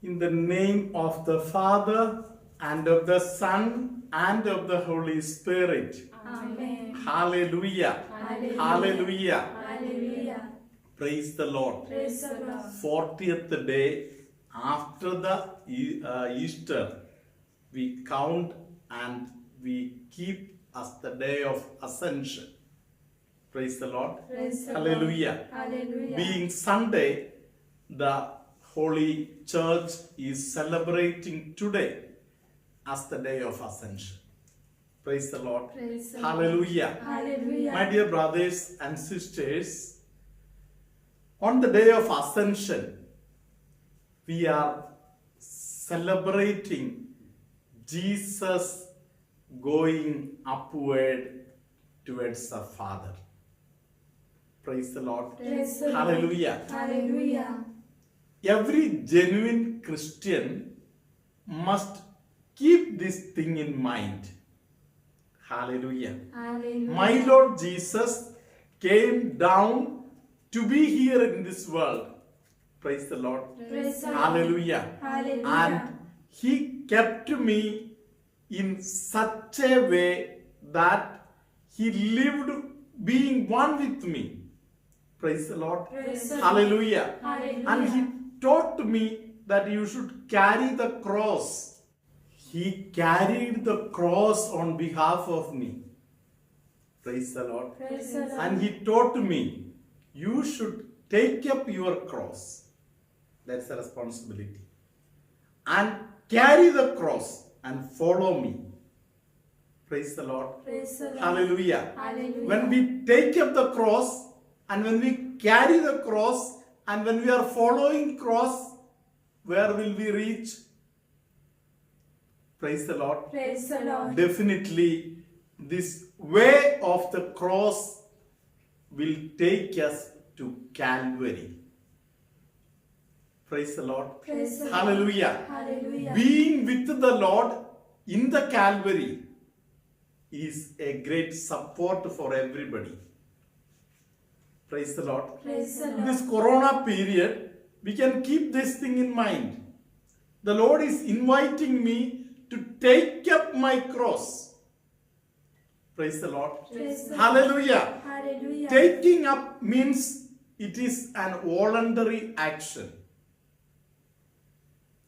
In the name of the Father, and of the Son, and of the Holy Spirit. Amen. Hallelujah. Hallelujah. Hallelujah. Hallelujah. Praise the Lord. Praise the Lord. 40th day after the Easter, we count and we keep as the day of Ascension. Praise the Lord. Praise the Hallelujah. Lord. Hallelujah. Being Sunday, the Holy Church is celebrating today as the day of Ascension. Praise the Lord. Praise the Lord. Hallelujah. Hallelujah. My dear brothers and sisters, on the day of Ascension, we are celebrating Jesus going upward towards the Father. Praise the Lord. Praise the Lord. Hallelujah. Hallelujah. Every genuine Christian must keep this thing in mind. Hallelujah. Hallelujah. My Lord Jesus came down to be here in this world. Praise the Lord. Praise the Lord. Hallelujah. Hallelujah. And He kept me in such a way that He lived being one with me. Praise the Lord. Praise the Lord. Hallelujah. Hallelujah. And He taught me that you should carry the cross. He carried the cross on behalf of me. Praise the Lord. Praise the Lord. And He taught me, you should take up your cross. That's a responsibility. And carry the cross and follow me. Praise the Lord. Praise the Lord. Hallelujah. Hallelujah. When we take up the cross and when we carry the cross and when we are following cross, where will we reach? Praise the Lord. Praise the Lord. Definitely, this way of the cross will take us to Calvary. Praise the Lord. Praise the Lord. Hallelujah. Hallelujah. Being with the Lord in the Calvary is a great support for everybody. Praise the Lord. Praise the In Lord. this Corona period, we can keep this thing in mind. The Lord is inviting me to take up my cross. Praise the Lord. Praise the Lord. Hallelujah. Hallelujah. Taking up means it is an voluntary action.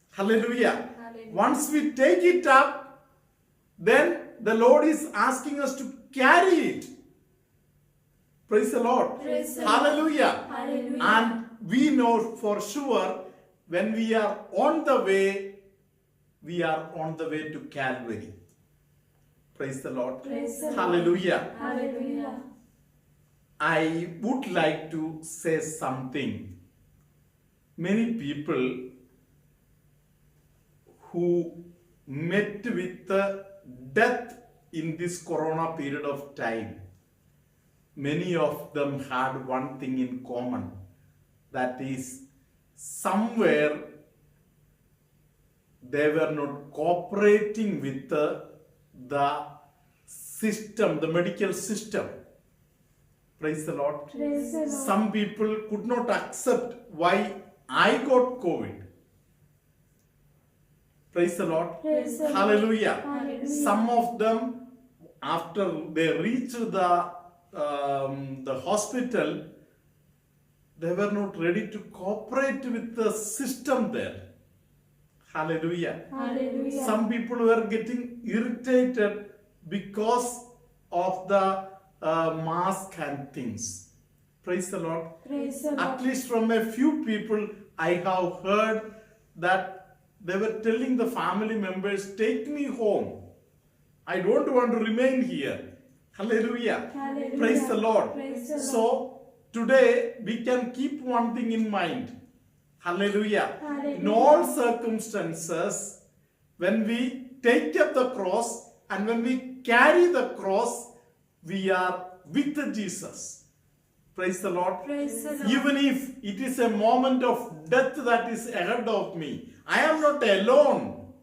Hallelujah. Hallelujah. Once we take it up, then the Lord is asking us to carry it. Praise the Lord. Praise the Lord. Hallelujah. Hallelujah. And we know for sure when we are on the way, we are on the way to Calvary. Praise the Lord. Praise the Lord. Hallelujah. Hallelujah. I would like to say something. Many people who met with the death in this Corona period of time, many of them had one thing in common. That is, somewhere they were not cooperating with the system, the medical system. Praise the Lord. Praise the Lord. Some people could not accept why I got COVID. Praise the Lord. Praise the Lord. Hallelujah. Hallelujah. Some of them, after they reached the hospital, they were not ready to cooperate with the system there. Hallelujah. Hallelujah. Some people were getting irritated because of the mask and things. Praise the Lord. Praise the Lord. At least from a few people, I have heard that they were telling the family members, take me home. I don't want to remain here. Hallelujah. Hallelujah. Praise the Lord. Praise the Lord. So, today we can keep one thing in mind. Hallelujah. Hallelujah. In all circumstances, when we take up the cross and when we carry the cross, we are with Jesus. Praise the Lord. Praise the Lord. Even if it is a moment of death that is ahead of me, I am not alone.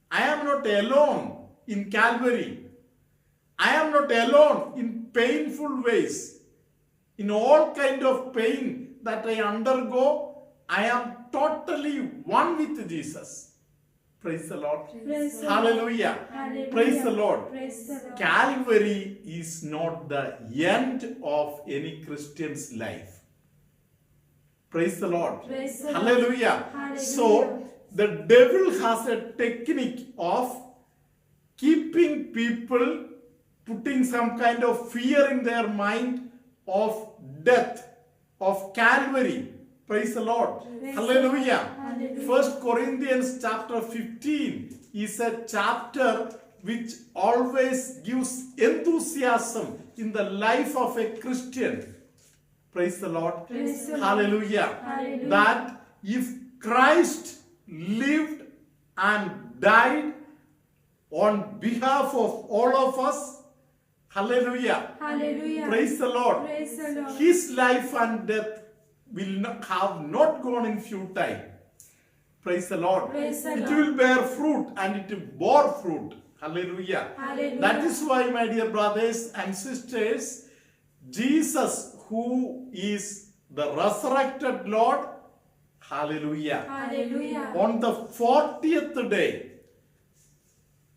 I am not alone in Calvary. I am not alone in painful ways. In all kind of pain that I undergo, I am totally one with Jesus. Praise the Lord. Praise the Hallelujah. Hallelujah. Praise the Lord. Praise the Lord. Calvary is not the end of any Christian's life. Praise the Lord. Praise the Lord. Hallelujah. Hallelujah. So, the devil has a technique of keeping people, putting some kind of fear in their mind of death, of Calvary. Praise the Lord. Praise Hallelujah. Hallelujah. 1 Corinthians chapter 15 is a chapter which always gives enthusiasm in the life of a Christian. Praise the Lord. Praise the Lord. Hallelujah. Hallelujah. That if Christ lived and died on behalf of all of us, hallelujah. Hallelujah. Praise the Lord. Praise the Lord. His life and death will not have not gone in futile. Praise the Lord. Praise the It Lord. will bear fruit and it bore fruit. Hallelujah. Hallelujah. That is why, my dear brothers and sisters, Jesus, who is the resurrected Lord, hallelujah, Hallelujah. on the 40th day,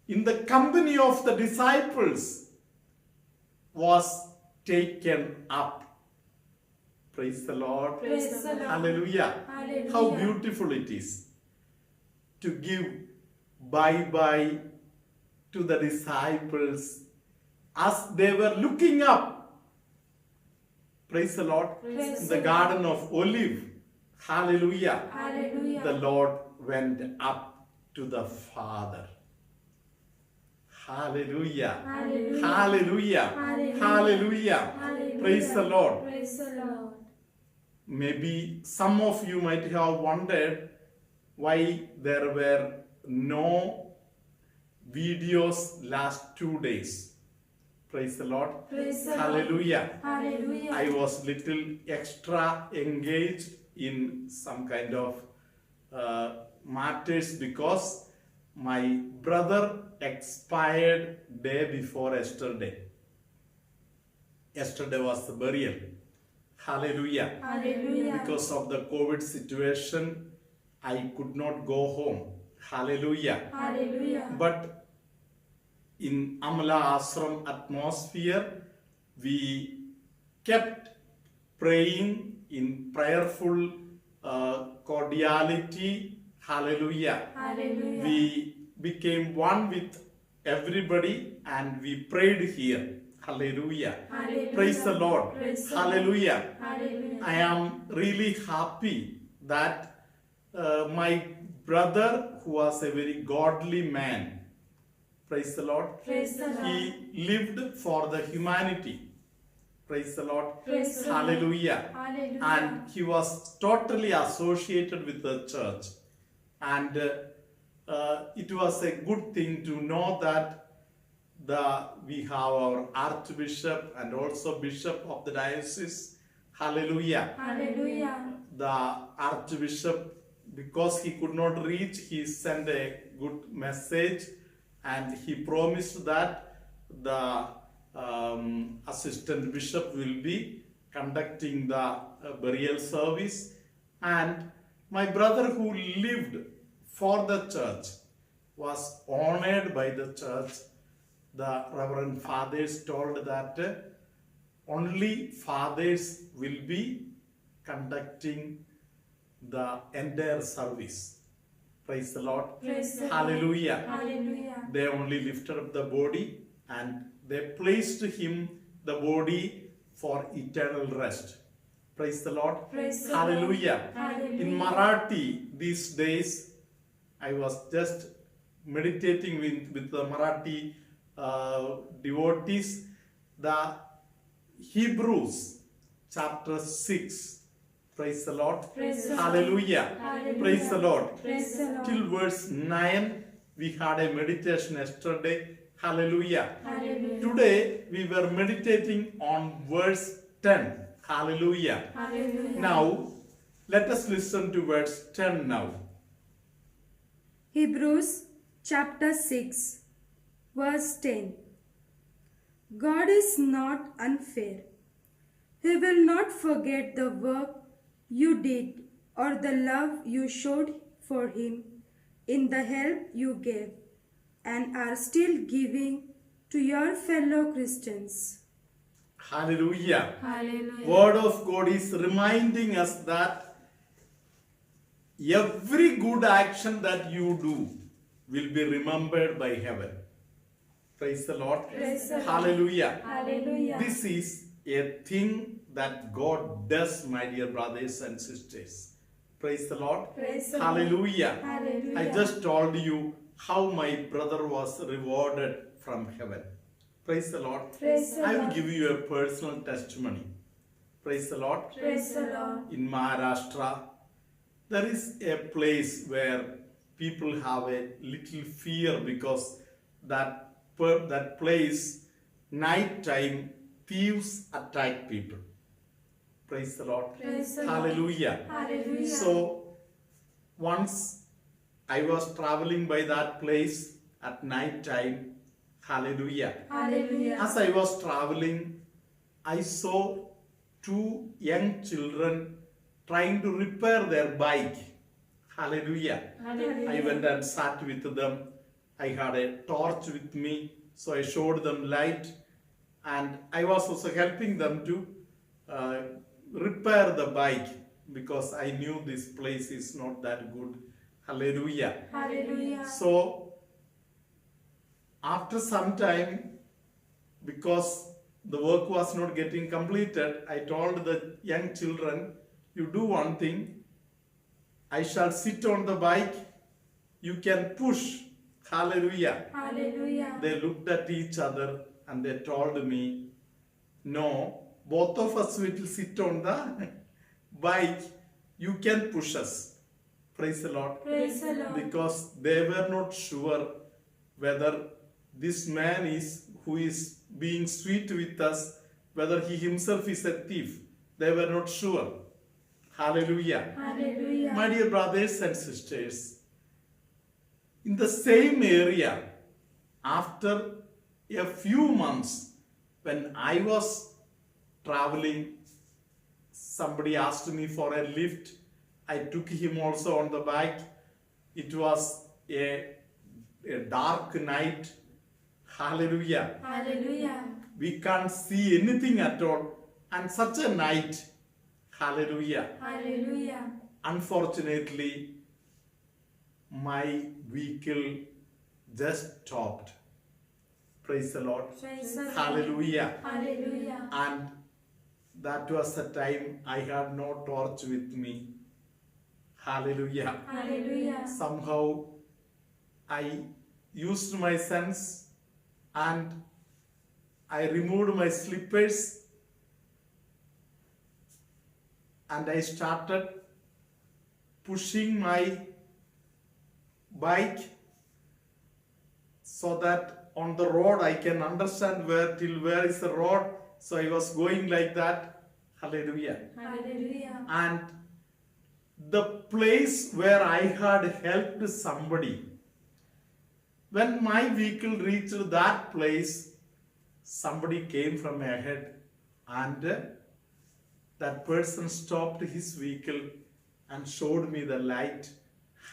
in the company of the disciples, was taken up. Praise the Lord. Praise the Lord. Hallelujah. Hallelujah. How beautiful it is to give bye-bye to the disciples as they were looking up. Praise the Lord. Praise In the the Garden of Olive. Hallelujah. Hallelujah. The Lord went up to the Father. Hallelujah. Hallelujah. Hallelujah. Hallelujah. Hallelujah. Hallelujah. Praise the Lord. Praise the Lord. Maybe some of you might have wondered why there were no videos last 2 days. Praise the Lord. Praise the Lord. Hallelujah. Hallelujah. I was little extra engaged in some kind of matters because my brother expired day before yesterday. Yesterday was the burial. Hallelujah. Hallelujah. Because of the COVID situation, I could not go home. Hallelujah. Hallelujah. But in Amala Ashram atmosphere, we kept praying in prayerful cordiality. Hallelujah. Hallelujah. We became one with everybody and we prayed here. Hallelujah. Hallelujah. Praise the Lord. Praise the Hallelujah. Hallelujah. I am really happy that my brother, who was a very godly man, praise the Lord, Praise the Lord. he lived for the humanity. Praise the Lord. Praise the Lord. Hallelujah. Hallelujah. And he was totally associated with the church. And it was a good thing to know that we have our Archbishop and also Bishop of the diocese. Hallelujah. Hallelujah. The Archbishop, because he could not reach, he sent a good message and he promised that the assistant bishop will be conducting the burial service. And my brother, who lived for the church, was honored by the church. The Reverend Fathers told that only fathers will be conducting the entire service. Praise the Lord. Praise the Lord. Hallelujah. Hallelujah. They only lifted up the body and they placed him, the body, for eternal rest. Praise the Lord. Praise the Hallelujah. Lord. Hallelujah. In Marathi these days, I was just meditating with the Marathi devotees, the Hebrews chapter 6. Praise the Lord. Praise the Lord. Hallelujah. Hallelujah. Praise the Lord. Praise the Lord. Till verse 9, we had a meditation yesterday. Hallelujah. Hallelujah. Today, we were meditating on verse 10. Hallelujah. Hallelujah. Now, let us listen to verse 10 now. Hebrews chapter 6, verse 10. God is not unfair. He will not forget the work you did or the love you showed for him in the help you gave and are still giving to your fellow Christians. Hallelujah. Hallelujah. Word of God is reminding us that every good action that you do will be remembered by heaven. Praise the Lord. Praise the Lord. Hallelujah. Hallelujah. This is a thing that God does, my dear brothers and sisters. Praise the Lord. Praise the Lord. Hallelujah. Hallelujah. I just told you how my brother was rewarded from heaven. Praise the Lord. Praise the I will Lord. give you a personal testimony. Praise the Lord. Praise the Lord. In Maharashtra, there is a place where people have a little fear because that place, night time, thieves attack people. Praise the Lord. Praise the Lord. Hallelujah. Hallelujah. So, once I was traveling by that place at night time. Hallelujah. Hallelujah. As I was traveling, I saw two young children trying to repair their bike. Hallelujah. Hallelujah. I went and sat with them. I had a torch with me, so I showed them light, and I was also helping them to repair the bike because I knew this place is not that good. Hallelujah. Hallelujah. So, after some time, because the work was not getting completed, I told the young children, you do one thing, I shall sit on the bike, you can push. Hallelujah. Hallelujah. They looked at each other and they told me, no, both of us will sit on the bike, you can push us. Praise the Lord. Praise the Lord. Because they were not sure whether this man who is being sweet with us, whether he himself is a thief. They were not sure. Hallelujah. Hallelujah. My dear brothers and sisters, in the same area, after a few months, when I was traveling, somebody asked me for a lift. I took him also on the bike. It was a dark night. Hallelujah. Hallelujah. We can't see anything at all. And such a night. Hallelujah. Hallelujah. Unfortunately, my vehicle just stopped. Praise the Lord. Praise the Lord. Hallelujah. Hallelujah. And that was the time I had no torch with me. Hallelujah. Hallelujah. Somehow I used my sense and I removed my slippers and I started pushing my bike so that on the road I can understand where is the road. So I was going like that. Hallelujah. Hallelujah. And the place where I had helped somebody, when my vehicle reached that place, somebody came from ahead and that person stopped his vehicle and showed me the light.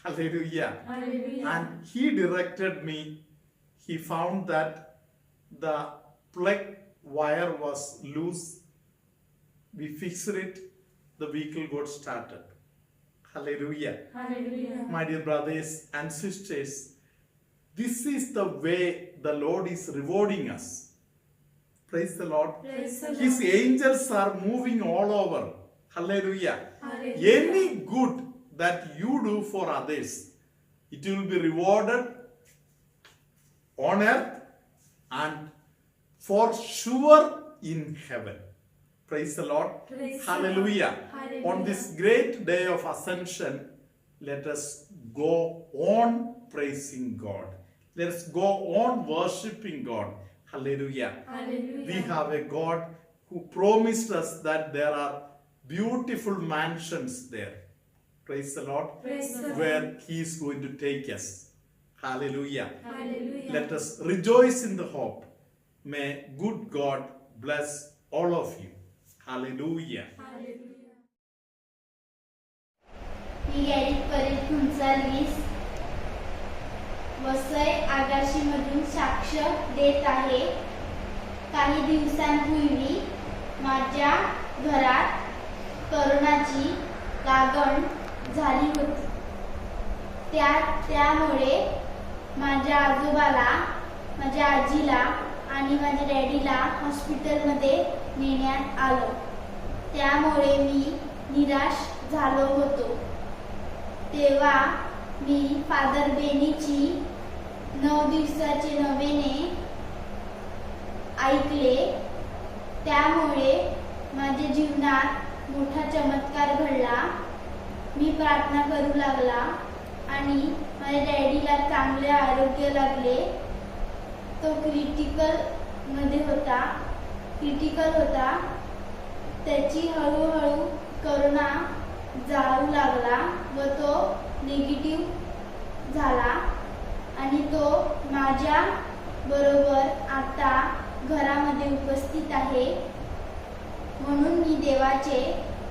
Hallelujah. Hallelujah. And he directed me. He found that the plug wire was loose. We fixed it. The vehicle got started. Hallelujah. Hallelujah. My dear brothers and sisters, this is the way the Lord is rewarding us. Praise the Lord. Praise the Lord. His angels are moving all over. Hallelujah. Hallelujah. Any good that you do for others, it will be rewarded on earth and for sure in heaven. Praise the Lord. Praise the Hallelujah. Lord. Hallelujah. On this great day of ascension, let us go on praising God. Let us go on worshiping God. Hallelujah. Hallelujah. We have a God who promised us that there are beautiful mansions there. Praise the Lord. Praise the Lord. Where He is going to take us. Hallelujah. Hallelujah. Let us rejoice in the hope. May good God bless all of you. Hallelujah. Hallelujah. मी Garrick परेड खुंचालीस वसई आगाशीमधून साक्ष देत आहे. काही दिवसांपूर्वी माझ्या घरात करोनाची लागण झाली होती. त्यामुळे माझ्या आजोबाला, माझ्या आजीला आणि माझ्या डॅडीला हॉस्पिटलमध्ये नेण्यात आलं. त्यामुळे मी निराश झालो होतो. तेव्हा मी फादर बेनीची 9 दिवसाचे नवेने ऐकले. त्यामुळे माझ्या जीवनात मोठा चमत्कार घडला. मी प्रार्थना करू लागला आणि माझ्या डॅडीला चांगले आरोग्य लागले. तो क्रिटिकल होता. त्याची हळूहळू करोना जाऊ लागला व तो निगेटिव्ह झाला आणि तो माझ्या बरोबर आता घरामध्ये उपस्थित आहे. म्हणून मी देवाचे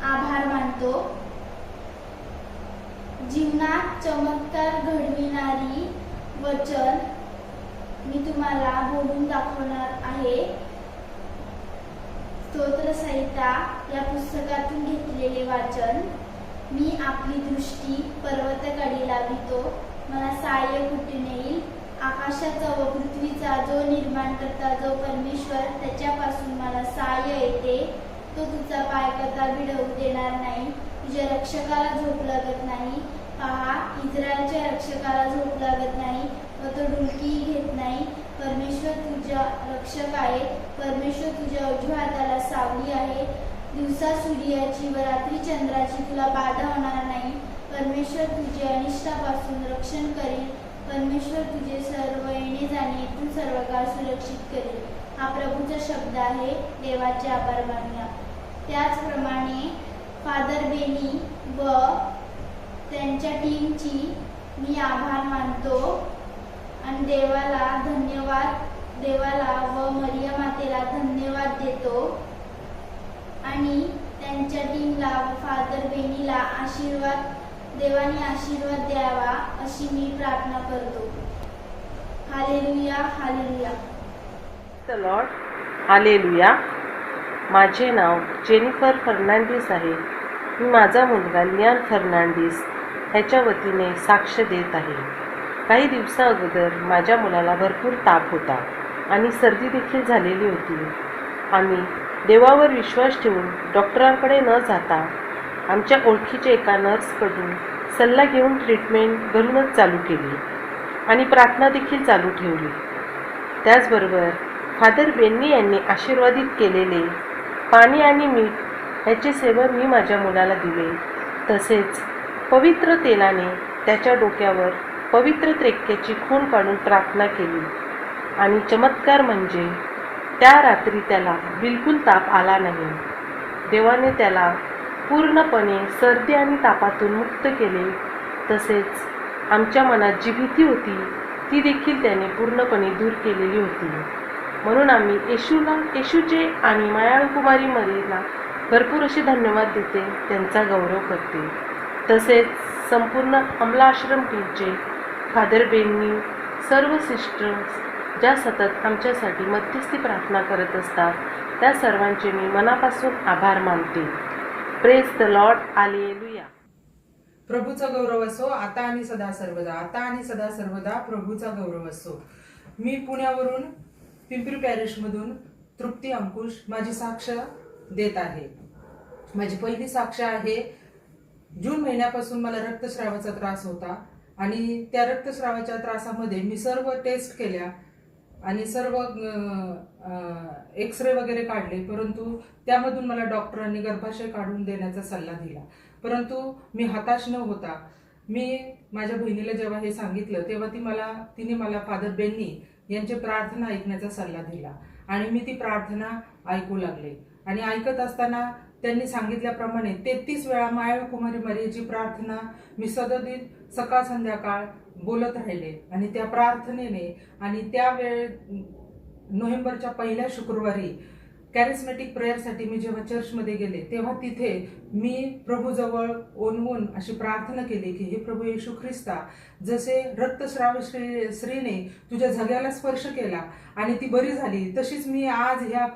आभार मानतो. जीवनात चमत्कार घडविणारी वचन मी तुम्हाला बोलून दाखवणार आहे. स्तोत्रसंहिता या पुस्तकातून घेतलेले वाचन. मी आपली दृष्टी पर्वताकडे लावितो, मला सहाय्य कुठून येईल. आकाशाचा व पृथ्वीचा जो निर्माण करता जो परमेश्वर, त्याच्यापासून मला सहाय्य येते. तो तुझा पाय कथा बिडवू देणार नाही, तुझ्या रक्षकाला झोप लागत नाही. पहा, इस्रायलच्या रक्षकाला झोप लागत नाही व तो डुलकी घेत नाही. परमेश्वर तुझा रक्षक आहे. परमेश्वर तुझ्या उजव्या हाताला सावली आहे. दिवसा सूर्याची व रात्री चंद्राची तुला बाधा होणार नाही. परमेश्वर तुझे अनिष्टापासून रक्षण करेल. परमेश्वर तुझे सर्व येणे जाणे इथून सर्व काळ सुरक्षित करेल. हा प्रभूचा शब्द आहे. देवाचे आभार मानूया. त्याचप्रमाणे फादर बेनी व त्यांच्या टीमची मी आभार मानतो आणि देवाला व मरिया मातेला धन्यवाद देतो आणि त्यांच्या टीमला व फादर बेनीला देवाने आशीर्वाद द्यावा अशी मी प्रार्थना करतो. Hallelujah, hallelujah. The Lord. Hallelujah. माझे नाव जेनिफर फर्नांडिस आहे. मी माझा मुलगा लियान फर्नांडिस ह्याच्या वतीने साक्ष देत आहे. काही दिवसा अगोदर माझ्या मुलाला भरपूर ताप होता आणि सर्दी देखील झालेली होती. आम्ही देवावर विश्वास ठेवून डॉक्टरांकडे न जाता आमच्या ओळखीच्या एका नर्सकडून सल्ला घेऊन ट्रीटमेंट घरूनच चालू केली आणि प्रार्थना देखील चालू ठेवली. त्याचबरोबर फादर बेन्नी यांनी आशीर्वादित केलेले पाणी आणि मीठ ह्याचे सेवन मी माझ्या मुलाला दिले. तसेच पवित्र तेलाने त्याच्या डोक्यावर पवित्र त्रेक्याची खून काढून प्रार्थना केली आणि चमत्कार म्हणजे त्या रात्री त्याला बिलकुल ताप आला नाही. देवाने त्याला पूर्णपणे सर्दी आणि तापातून मुक्त केले. तसेच आमच्या मनात जी भीती होती ती देखील त्याने पूर्णपणे दूर केलेली होती. म्हणून आम्ही येशूचे आणि मायाळू कुमारी मरीला भरपूर असे धन्यवाद देते, त्यांचा गौरव करते. तसेच संपूर्ण अमला आश्रम टीमचे फादर बेन्नी, सर्व सिस्टर्स ज्या सतत आमच्यासाठी मध्यस्थी प्रार्थना करत असतात, त्या सर्वांचे मी मनापासून आभार मानते. Praise the Lord. हालेलुया. प्रभूचा गौरव असो आता आणि सदा सर्वदा. आता आणि सदा सर्वदा प्रभूचा गौरव असो. मी पुण्यावरून पिंपरी पॅरिशमधून तृप्ती अंकुश माझी साक्ष देत आहे. माझी पहिली साक्ष आहे. जून महिन्यापासून मला रक्तस्रावाचा त्रास होता आणि त्या रक्तस्रावाच्या त्रासामध्ये मी सर्व टेस्ट केल्या आणि सर्व एक्सरे वगैरे काढले, परंतु त्यामधून मला डॉक्टरांनी गर्भाशय काढून देण्याचा सल्ला दिला. परंतु मी हताश न होता मी माझ्या बहिणीला जेव्हा हे सांगितलं तेव्हा तिने मला फादर बेन्नी यांची प्रार्थना ऐकण्याचा सल्ला दिला आणि मी ती प्रार्थना ऐकू लागले. आणि ऐकत असताना त्यांनी सांगितल्याप्रमाणे 33 वेळा मायाळू कुमारी मरियेची प्रार्थना मी सतत सकाळ संध्याकाळ बोलत राहिले. आणि त्या प्रार्थनेने आणि त्या नोव्हेंबरच्या पहिल्या शुक्रवारी कॅरिस्मॅटिक प्रेयरसाठी मी जेव्हा चर्चमध्ये गेले तेव्हा तिथे मी प्रभूजवळ ओनवून अशी प्रार्थना केली की हे प्रभू येशू ख्रिस्ता, जसे रक्तस्राव स्त्रीने तुझ्या झग्याला स्पर्श केला आणि ती बरी झाली, तशीच मी आज ह्या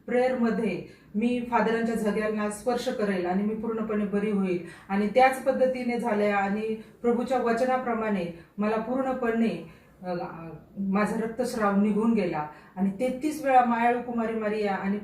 प्रेयरमध्ये मी फादरांच्या झग्याला स्पर्श करेल आणि मी पूर्णपणे बरी होईल. आणि त्याच पद्धतीने झाले आणि प्रभूच्या वचनाप्रमाणे मला पूर्णपणे माझा रक्तस्राव निघून गेला आणि 33 वेळा मायाळू कुमारी मारिया आणि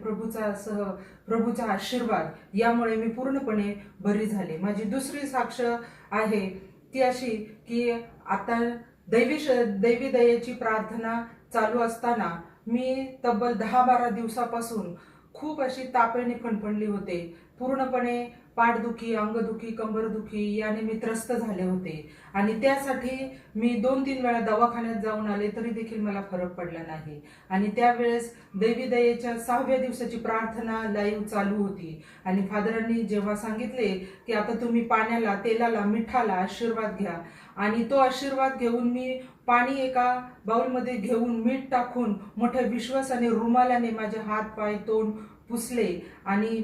प्रभूचा आशीर्वाद यामुळे मी पूर्णपणे बरी झाले. माझी दुसरी साक्ष आहे ती अशी की आता दैवी दयेची प्रार्थना चालू असताना मी तब्बल 10-12 दिवसापासून खूप अशी तापेने फणफणली होते. पूर्णपणे पाठदुखी, अंगदुखी, कंबरदुखी याने मी त्रस्त झाले होते आणि त्यासाठी मी 2-3 वेळा दवाखान्यात जाऊन आले तरी देखील मला फरक पडला नाही. आणि त्यावेळेस दैवी दयेच्या 6व्या दिवसाची प्रार्थना लाईव्ह चालू होती आणि फादरांनी जेव्हा सांगितले की आता तुम्ही पाण्याला, तेलाला, मिठाला आशीर्वाद घ्या आणि तो आशीर्वाद घेऊन मी पाणी एका बाउलमध्ये घेऊन मीठ टाकून मोठ्या विश्वासाने रुमालाने माझे हात, पाय, तोंड पुसले आणि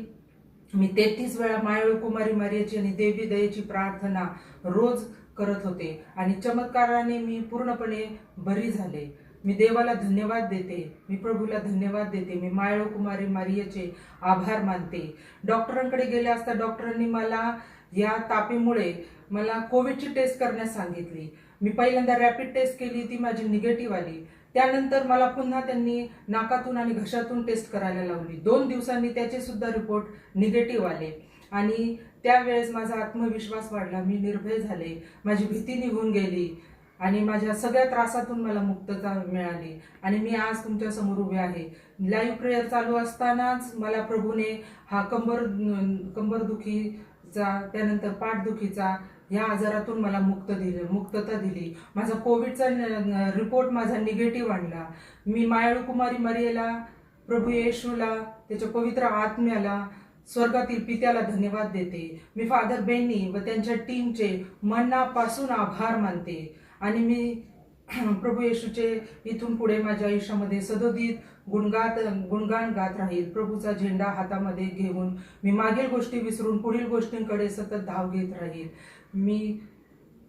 मी 33 वेळा मायाळू कुमारी मारियाची आणि देवी दयेची प्रार्थना रोज करत होते आणि चमत्काराने मी पूर्णपणे बरी झाले. मी देवाला धन्यवाद देते, मी प्रभूला धन्यवाद देते, मी मायाळू कुमारी मारियाचे आभार मानते. डॉक्टरांकडे गेले असता डॉक्टरांनी मला या तापेमुळे मला कोविडची टेस्ट करण्यास सांगितली. मी पहिल्यांदा रॅपिड टेस्ट केली, ती माझी निगेटिव्ह आली. त्यानंतर मला पुन्हा त्यांनी नाकातून आणि घशातून टेस्ट करायला लावली. 2 दिवसांनी त्याचे सुद्धा रिपोर्ट निगेटिव्ह आले आणि त्यावेळेस माझा आत्मविश्वास वाढला, मी निर्भय झाले, माझी भीती निघून गेली आणि माझ्या सगळ्या त्रासातून मला मुक्तता मिळाली आणि मी आज तुमच्या समोर उभे आहे. लाईव्ह प्रेयर चालू असतानाच मला प्रभूने हा कंबरदुखीचा, त्यानंतर पाठदुखीचा या आजारातून मला मुक्तता दिली. माझा कोविडचा रिपोर्ट माझा निगेटिव्ह आणला. मी मायाळू कुमारी मारियाला, प्रभू येशूला, त्याच्या पवित्र आत्म्याला, स्वर्गातील पित्याला धन्यवाद देते. मी फादर बेन्नी व त्यांच्या टीमचे मनापासून आभार मानते आणि मी प्रभू येशूचे इथून पुढे माझ्या आयुष्यामध्ये सदोदित गुणगान गात राहील. प्रभूचा झेंडा हातामध्ये घेऊन मी मागील गोष्टी विसरून पुढील गोष्टींकडे सतत धाव घेत राहील. मी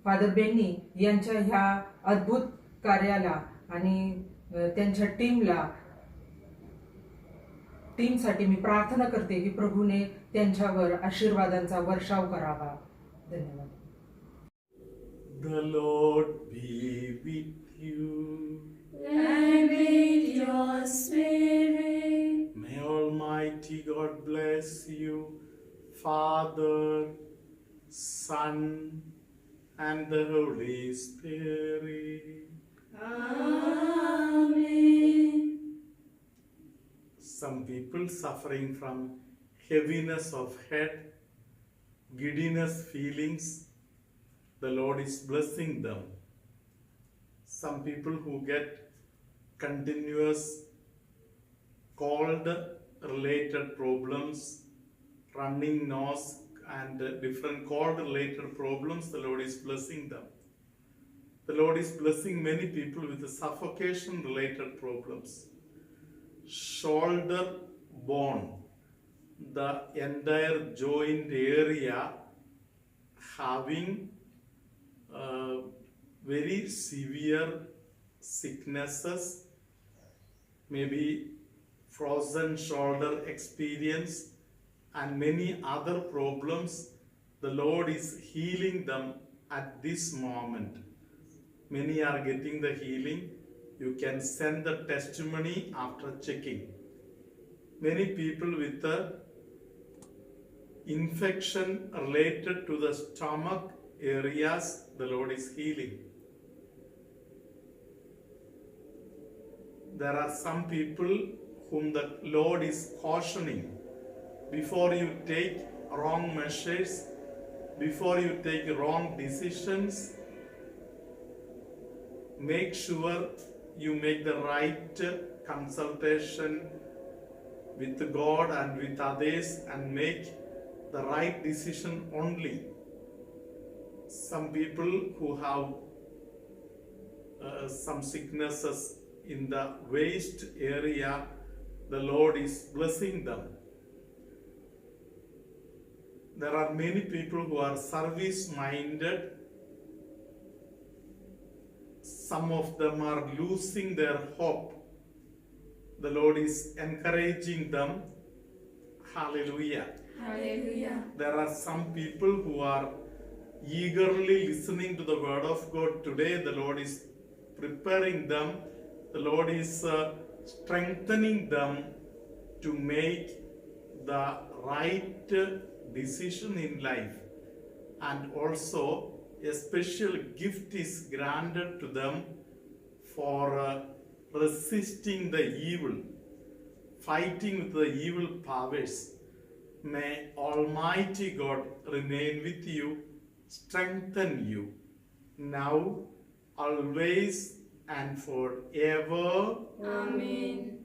फादर बेन्नी यांच्या ह्या अद्भुत कार्याला आणि त्यांच्या टीमसाठी मी प्रार्थना करते की प्रभूने त्यांच्यावर आशीर्वादांचा वर्षाव करावा. धन्यवाद. The Lord be with you. And with your spirit. May Almighty God bless you, Father, Son, and the Holy Spirit. Amen. Some people suffering from heaviness of head, giddiness feelings, the Lord is blessing them. Some people who get continuous cold related problems, running nose and different cold related problems, the Lord is blessing them. The Lord is blessing many people with the suffocation related problems. Shoulder bone, the entire joint area having very severe sicknesses, maybe frozen shoulder experience and many other problems, the Lord is healing them at this moment. Many are getting the healing. You can send the testimony after checking. Many people with the infection related to the stomach areas, the Lord is healing. There are some people whom the Lord is cautioning. Before you take wrong measures, before you take wrong decisions, make sure you make the right consultation with God and with others and make the right decision only. Some people who have some sicknesses in the waist area, the Lord is blessing them. There are many people who are service-minded. Some of them are losing their hope. The Lord is encouraging them. Hallelujah. Hallelujah. There are some people who are eagerly listening to the word of God today. The Lord is preparing them. The Lord is strengthening them to make the right decision in life. And also a special gift is granted to them for resisting the evil, fighting with the evil powers. May Almighty God remain with you, strengthen you, now, always, and forever. Amen.